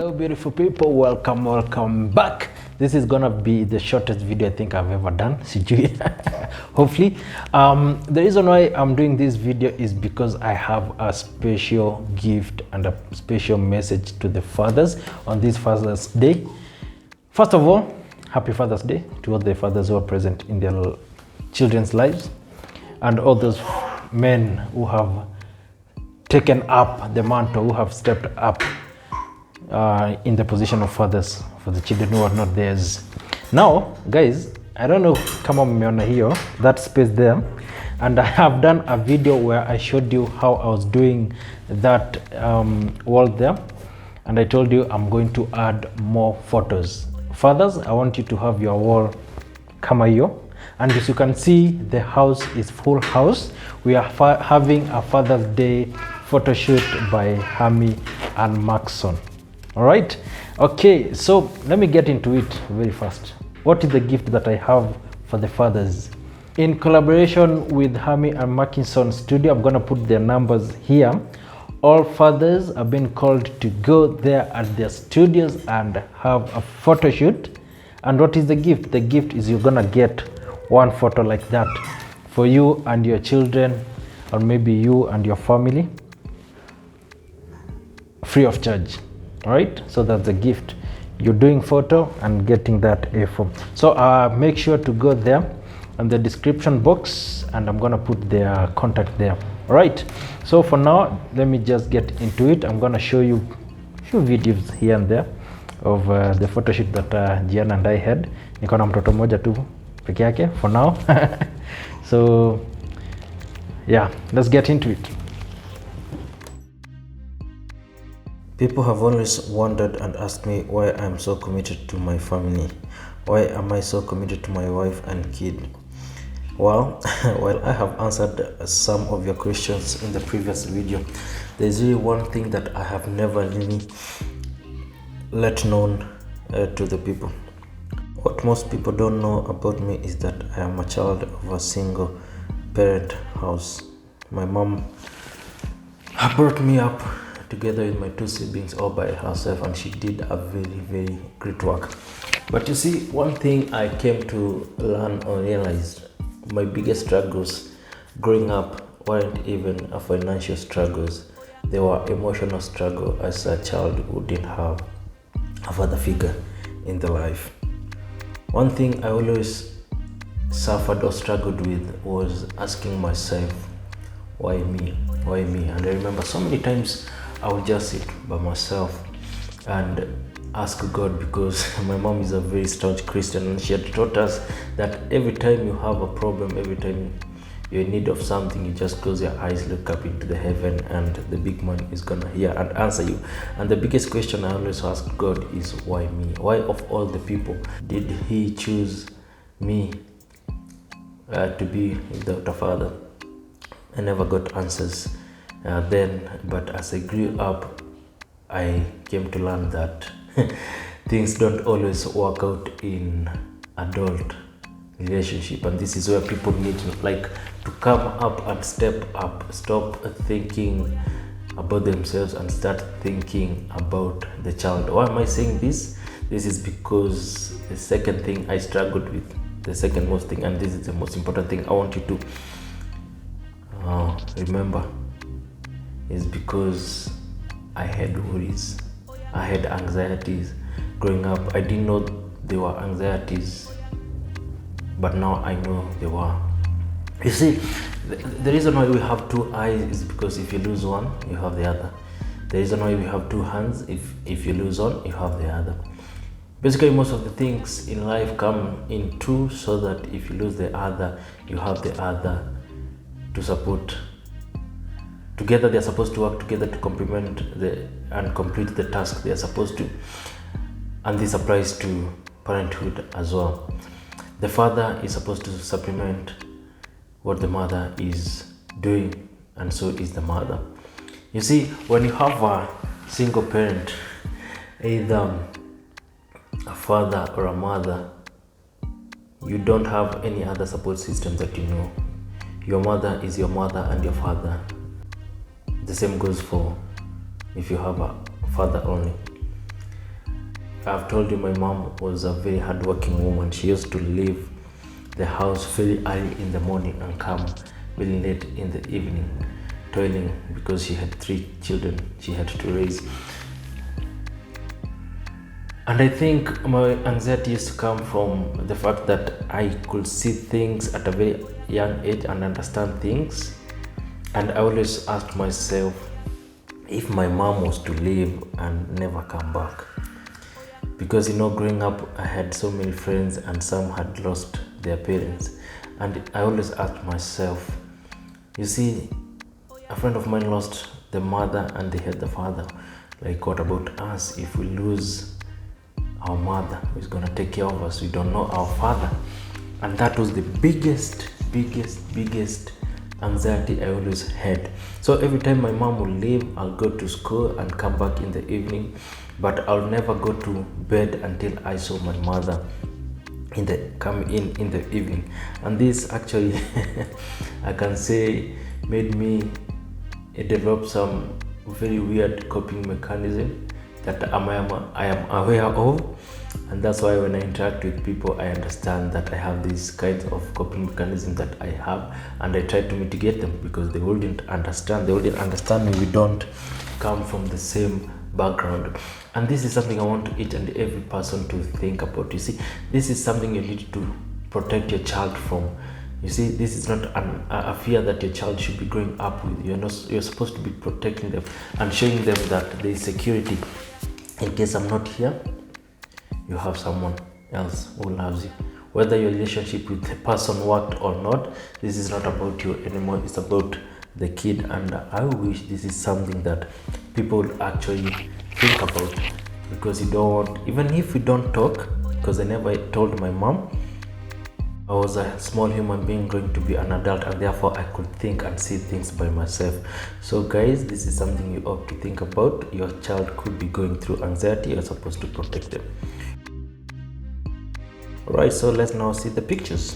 Hello beautiful people, welcome back. This is gonna be the shortest video I think I've ever done. Hopefully. The reason why I'm doing this video is because I have a special gift and a special message to the fathers on this Father's Day. First of all, happy Father's Day to all the fathers who are present in their children's lives and all those men who have taken up the mantle, who have stepped up in the position of fathers for the children who are not theirs. Now guys, I don't know kama mmeona hiyo that space there, and I have done a video where I showed you how I was doing that wall there, and I told you I'm going to add more photos. Fathers, I want you to have your wall kama hiyo, and as you can see, the house is full house. We are having a Father's Day photo shoot by Hami and Maxon. All right, okay, so let me get into it very fast. What is the gift that I have for the fathers? In collaboration with Hami and Mackinson Studio, I'm gonna put their numbers here. All fathers are being called to go there at their studios and have a photo shoot. And what is the gift? The gift is you're gonna get one photo like that for you and your children, or maybe you and your family, free of charge. All right, so that's the gift. You're doing photo and getting that A4. So make sure to go there in the description box, and I'm gonna put their contact there. All right, so for now, let me just get into it. I'm gonna show you a few videos here and there of the photo shoot that Gianna and I had. Niko na mtoto mmoja tu peke yake for now. So yeah, let's get into it. People have always wondered and asked me why I'm so committed to my family. Why am I so committed to my wife and kid? Well, while I have answered some of your questions in the previous video, there's really one thing that I have never really let known to the people. What most people don't know about me is that I am a child of a single parent house. My mom brought me up together with my two siblings all by herself, and she did a very great work. But you see, one thing I came to learn or realize, my biggest struggles growing up weren't even a financial struggles. They were emotional struggle as a child who didn't have a father figure in the life. One thing I always suffered or struggled with was asking myself, why me? Why me? And I remember so many times I would just sit by myself and ask God, because my mom is a very staunch Christian, and she had taught us that every time you have a problem, every time you're in need of something, you just close your eyes, look up into the heaven, and the big man is gonna hear and answer you. And the biggest question I always ask God is, why me? Why of all the people did he choose me to be without a father? I never got answers then, but as I grew up, I came to learn that things don't always work out in adult relationship, and this is where people need to come up and step up, stop thinking about themselves and start thinking about the child. Why am I saying this? This is because the second thing I struggled with, the second most thing, and this is the most important thing I want you to remember, is because I had worries, I had anxieties growing up. I didn't know they were anxieties, but now I know they were. You see, the reason why we have two eyes is because if you lose one, you have the other. The reason why we have two hands, if you lose one, you have the other. Basically, most of the things in life come in two, so that if you lose the other, you have the other to support. Together, they are supposed to work together to complement and complete the task they are supposed to. And this applies to parenthood as well. The father is supposed to supplement what the mother is doing, and so is the mother. You see, when you have a single parent, either a father or a mother, you don't have any other support system that you know. Your mother is your mother and your father. The same goes for if you have a father only. I've told you my mom was a very hardworking woman. She used to leave the house very early in the morning and come very late in the evening, toiling because she had 3 children she had to raise. And I think my anxiety used to come from the fact that I could see things at a very young age and understand things. And I always asked myself, if my mom was to leave and never come back, because growing up I had so many friends and some had lost their parents, and I always asked myself, you see, a friend of mine lost the mother and they had the father. Like, what about us? If we lose our mother, who's gonna take care of us? We don't know our father. And that was the biggest anxiety I always had. So every time my mom will leave, I'll go to school and come back in the evening, but I'll never go to bed until I saw my mother come in the evening. And this actually I can say made me develop some very weird coping mechanism that I am aware of. And that's why when I interact with people, I understand that I have these kinds of coping mechanisms that I have, and I try to mitigate them because they wouldn't understand me. We don't come from the same background. And this is something I want each and every person to think about. You see, this is something you need to protect your child from. You see, this is not a fear that your child should be growing up with. You're supposed to be protecting them and showing them that there is security. In case I'm not here, you have someone else who loves you. Whether your relationship with the person worked or not, this is not about you anymore. It's about the kid. And I wish this is something that people actually think about, because you don't want, even if we don't talk, because I never told my mom I was a small human being going to be an adult, and therefore I could think and see things by myself. So guys, this is something you ought to think about. Your child could be going through anxiety. You're supposed to protect them. Alright, so let's now see the pictures.